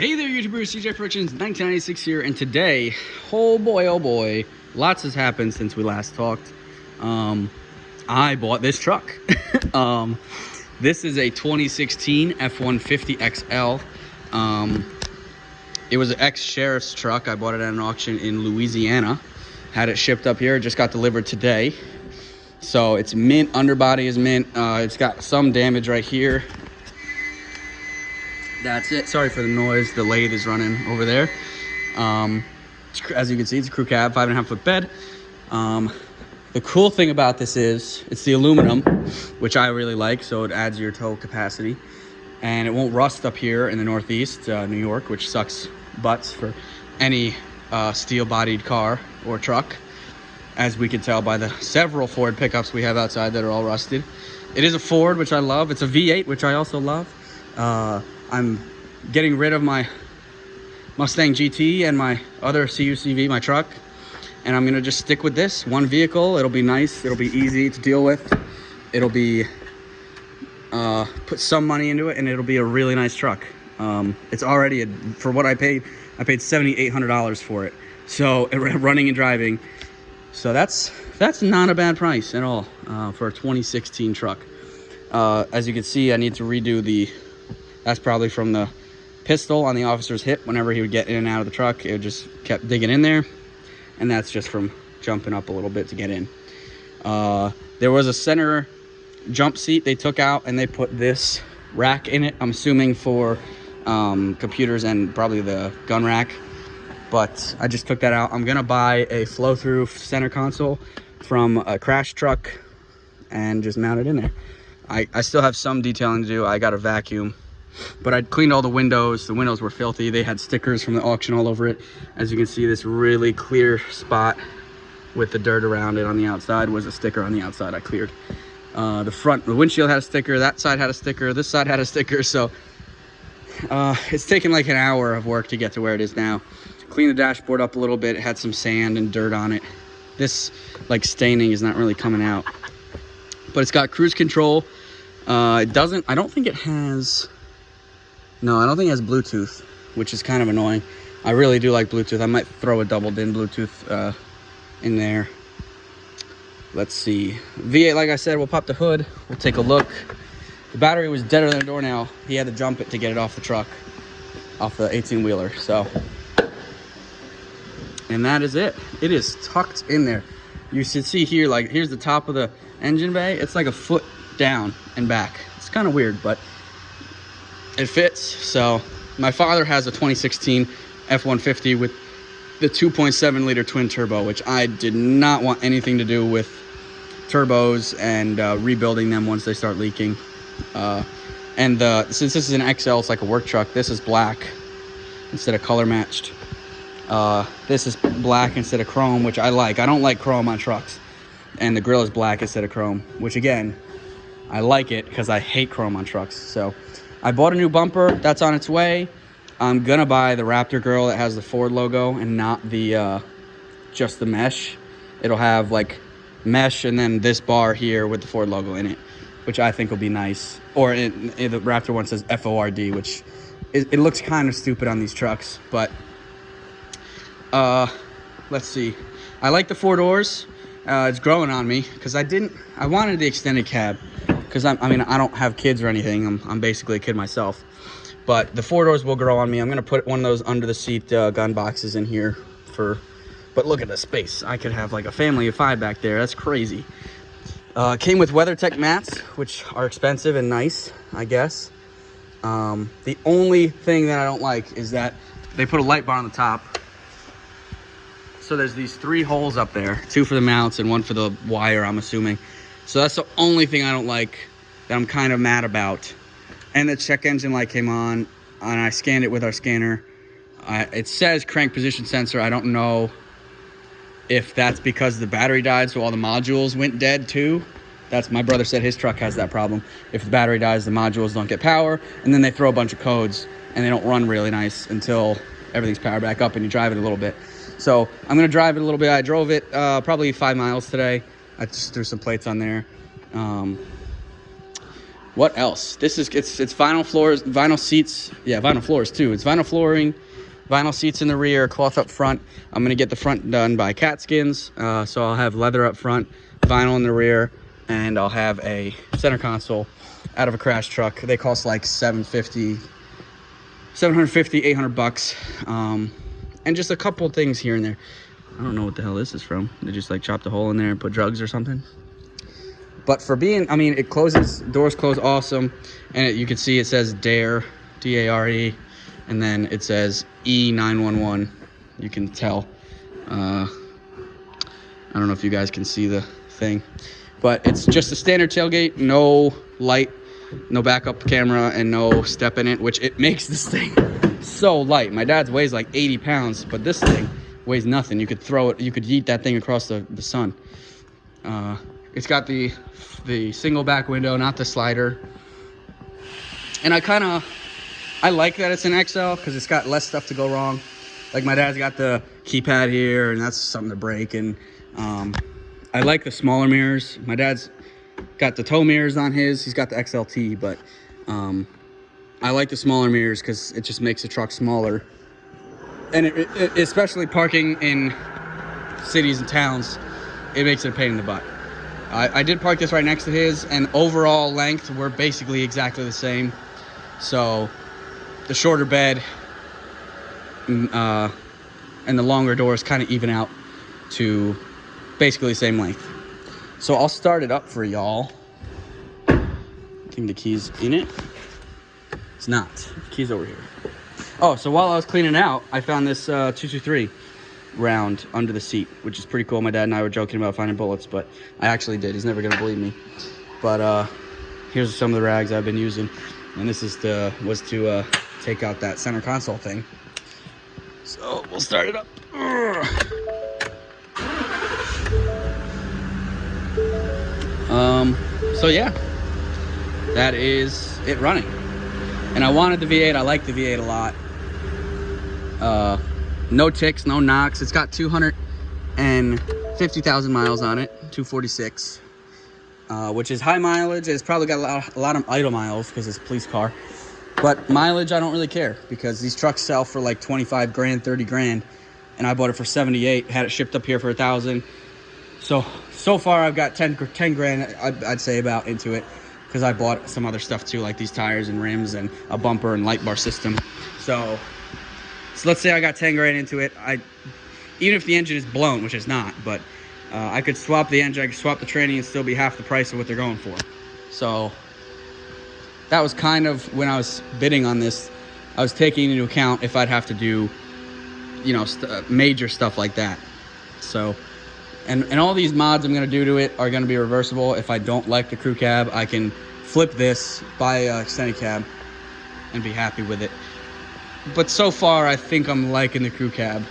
Hey there, YouTubers, CJ Productions, 1996 here, and today, oh boy, lots has happened since we last talked. I bought this truck. This is a 2016 F150 XL. It was an ex-sheriff's truck. I bought it at an auction in Louisiana. Had it shipped up here, just got delivered today. So it's mint, underbody is mint. It's got some damage right here. That's it. Sorry for the noise. The lathe is running over there. As you can see, it's a crew cab, 5.5 foot bed. The cool thing about this is it's the aluminum, which I really like, so it adds your tow capacity. And it won't rust up here in the Northeast, New York, which sucks butts for any steel-bodied car or truck, as we can tell by the several Ford pickups we have outside that are all rusted. It is a Ford, which I love. It's a V8, which I also love. I'm getting rid of my Mustang GT and my other CUCV, my truck, and I'm gonna just stick with this one vehicle. It'll be nice, it'll be easy to deal with, it'll be put some money into it, and it'll be a really nice truck. It's already for what I paid $7,800 for it, so running and driving, so that's not a bad price at all for a 2016 truck. As you can see, I need to redo that's probably from the pistol on the officer's hip. Whenever he would get in and out of the truck, it just kept digging in there. And that's just from jumping up a little bit to get in. There was a center jump seat they took out, and they put this rack in it. I'm assuming for computers and probably the gun rack. But I just took that out. I'm gonna buy a flow-through center console from a crash truck and just mount it in there. I still have some detailing to do. I got a vacuum. But I cleaned all the windows. The windows were filthy. They had stickers from the auction all over it. As you can see, this really clear spot with the dirt around it on the outside was a sticker on the outside I cleared. The windshield had a sticker. That side had a sticker. This side had a sticker. So it's taken like an hour of work to get to where it is now. Cleaned the dashboard up a little bit. It had some sand and dirt on it. This like staining is not really coming out. But it's got cruise control. I don't think it has Bluetooth, which is kind of annoying. I really do like Bluetooth. I might throw a double DIN Bluetooth in there. Let's see. V8, like I said, we'll pop the hood. We'll take a look. The battery was deader than a doornail. He had to jump it to get it off the truck, off the 18-wheeler. So, and that is it. It is tucked in there. You should see here, like, here's the top of the engine bay. It's like a foot down and back. It's kind of weird, but it fits. So my father has a 2016 F150 with the 2.7 liter twin turbo, which I did not want anything to do with turbos and rebuilding them once they start leaking. Since this is an XL, it's like a work truck. This is black instead of color matched. This is black instead of chrome, which I like. I don't like chrome on trucks. And the grill is black instead of chrome, which again, I like it because I hate chrome on trucks. So I bought a new bumper. That's on its way. I'm gonna buy the Raptor Girl that has the Ford logo and not the just the mesh. It'll have like mesh and then this bar here with the Ford logo in it, which I think will be nice. Or the Raptor one says FORD, which it looks kind of stupid on these trucks. But let's see. I like the 4 doors. It's growing on me because I wanted the extended cab. Because I don't have kids or anything. I'm basically a kid myself. But the 4 doors will grow on me. I'm going to put one of those under the seat gun boxes in here but look at the space. I could have like a family of 5 back there. That's crazy. Came with WeatherTech mats, which are expensive and nice, I guess. The only thing that I don't like is that they put a light bar on the top. So there's these 3 holes up there. 2 for the mounts and 1 for the wire, I'm assuming. So that's the only thing I don't like, that I'm kind of mad about. And the check engine light came on, and I scanned it with our scanner. It says crank position sensor. I don't know if that's because the battery died, so all the modules went dead too. My brother said his truck has that problem. If the battery dies, the modules don't get power, and then they throw a bunch of codes, and they don't run really nice until everything's powered back up and you drive it a little bit. So I'm gonna drive it a little bit. I drove it probably 5 miles today. I just threw some plates on there. What What else? This is it's vinyl floors, vinyl seats. Yeah, vinyl floors too. It's vinyl flooring, vinyl seats in the rear, cloth up front. I'm gonna get the front done by Catskins, so I'll have leather up front, vinyl in the rear, and I'll have a center console out of a crash truck. They cost like $750, $800, and just a couple things here and there. I don't know what the hell this is from. They just like chopped a hole in there and put drugs or something. But for being, I mean, it closes, doors close awesome, and you can see it says DARE, D-A-R-E, and then it says E911. You can tell. I don't know if you guys can see the thing, but it's just a standard tailgate, no light, no backup camera, and no step in it, which it makes this thing so light. My dad's weighs like 80 pounds, but this thing weighs nothing. You could throw it, you could yeet that thing across the sun. It's got the single back window, not the slider. And I like that it's an XL because it's got less stuff to go wrong. Like my dad's got the keypad here, and that's something to break. And I like the smaller mirrors. My dad's got the tow mirrors on his. He's got the XLT, but I like the smaller mirrors because it just makes the truck smaller. And it, especially parking in cities and towns, it makes it a pain in the butt. I did park this right next to his, and overall length, we're basically exactly the same. So the shorter bed and the longer doors kind of even out to basically the same length. So I'll start it up for y'all. I think the key's in it. It's not. The key's over here. Oh, so while I was cleaning out, I found this 223 round under the seat, which is pretty cool. My dad and I were joking about finding bullets, but I actually did. He's never gonna believe me. But here's some of the rags I've been using, and this is was to take out that center console thing. So we'll start it up. So yeah, that is it running. And I wanted the V8. I like the V8 a lot. No ticks, no knocks. It's got 250,000 miles on it, 246, which is high mileage. It's probably got a lot of idle miles because it's a police car. But mileage, I don't really care because these trucks sell for like 25 grand, 30 grand. And I bought it for 78, had it shipped up here for 1,000. So far I've got 10 grand, I'd say, about into it. Because I bought some other stuff too, like these tires and rims and a bumper and light bar system. So let's say I got 10 grand into it. Even if the engine is blown, which it's not, but I could swap the engine, I could swap the tranny and still be half the price of what they're going for. So that was kind of, when I was bidding on this, I was taking into account if I'd have to do, you know, major stuff like that. So, and all these mods I'm going to do to it are going to be reversible. If I don't like the crew cab, I can flip this, buy an extended cab, and be happy with it. But so far, I think I'm liking the crew cab.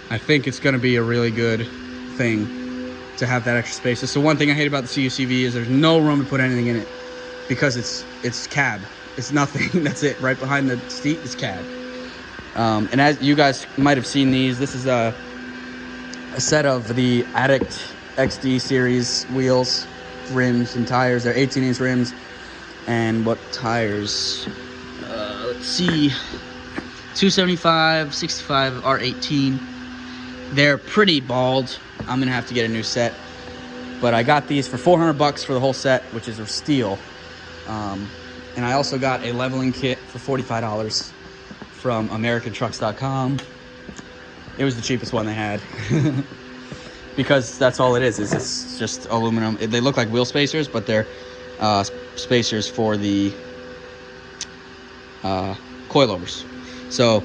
I think it's going to be a really good thing to have that extra space. So one thing I hate about the CUCV is there's no room to put anything in it because it's cab. It's nothing. That's it. Right behind the seat is cab. And as you guys might have seen these, this is a set of the Addict XD series wheels, rims, and tires. They're 18-inch rims. And what tires? Let's see, 275, 65, R18. They're pretty bald. I'm gonna have to get a new set, but I got these for $400 for the whole set, which is a steal. And I also got a leveling kit for $45 from AmericanTrucks.com. It was the cheapest one they had because that's all it is. It's just aluminum. They look like wheel spacers, but they're spacers for the coilovers. So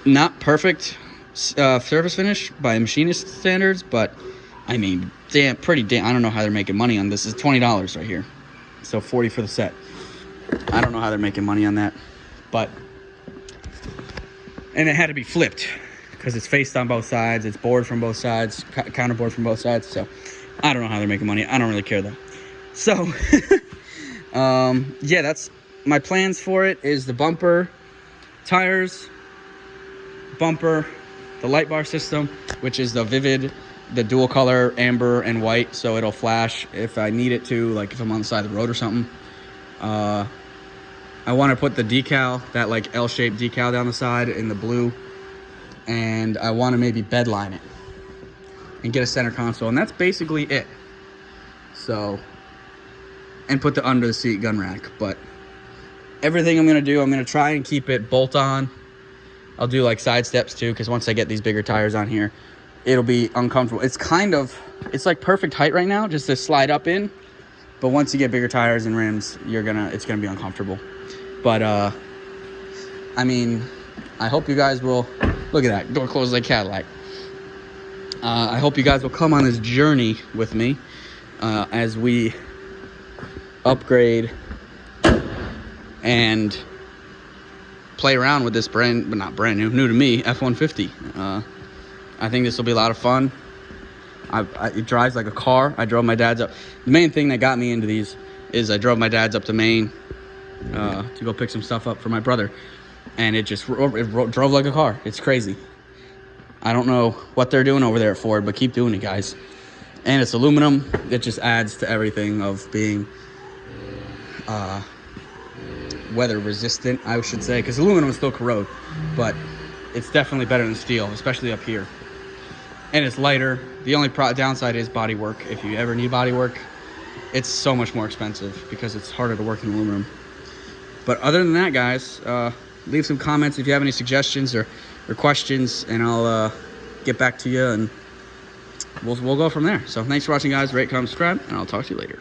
not perfect surface finish by machinist standards, but I mean, pretty damn. I don't know how they're making money on this. It's $20 right here, so $40 for the set. I don't know how they're making money on that, but, and it had to be flipped because it's faced on both sides. It's bored from both sides, counterboard from both sides. So I don't know how they're making money. I don't really care though. So yeah, that's my plans for it. Is the bumper, tires, bumper, the light bar system, which is the Vivid the dual color amber and white, so it'll flash if I need it to, like if I'm on the side of the road or something. I want to put the decal, that like L-shaped decal down the side in the blue, and I want to maybe bedline it and get a center console, and that's basically it. So, and put the under the seat gun rack. But everything I'm gonna do, I'm gonna try and keep it bolt on. I'll do like side steps too, because once I get these bigger tires on here, it'll be uncomfortable. It's like perfect height right now, just to slide up in. But once you get bigger tires and rims, it's gonna be uncomfortable. But I mean, I hope you guys will, look at that, door closed like Cadillac. I hope you guys will come on this journey with me as we upgrade and play around with this not brand new to me, F150. I think this will be a lot of fun. It drives like a car. I drove my dad's up. The main thing that got me into these is I drove my dad's up to Maine to go pick some stuff up for my brother, and it drove like a car. It's crazy. I don't know what they're doing over there at Ford, but keep doing it, guys. And it's aluminum. It just adds to everything of being weather resistant, I should say, because aluminum is still corrode, but it's definitely better than steel, especially up here. And it's lighter. The only downside is body work. If you ever need body work, it's so much more expensive because it's harder to work in aluminum. But other than that, guys, leave some comments if you have any suggestions or questions, and I'll get back to you, and we'll go from there. So thanks for watching, guys. Rate, comment, subscribe, and I'll talk to you later.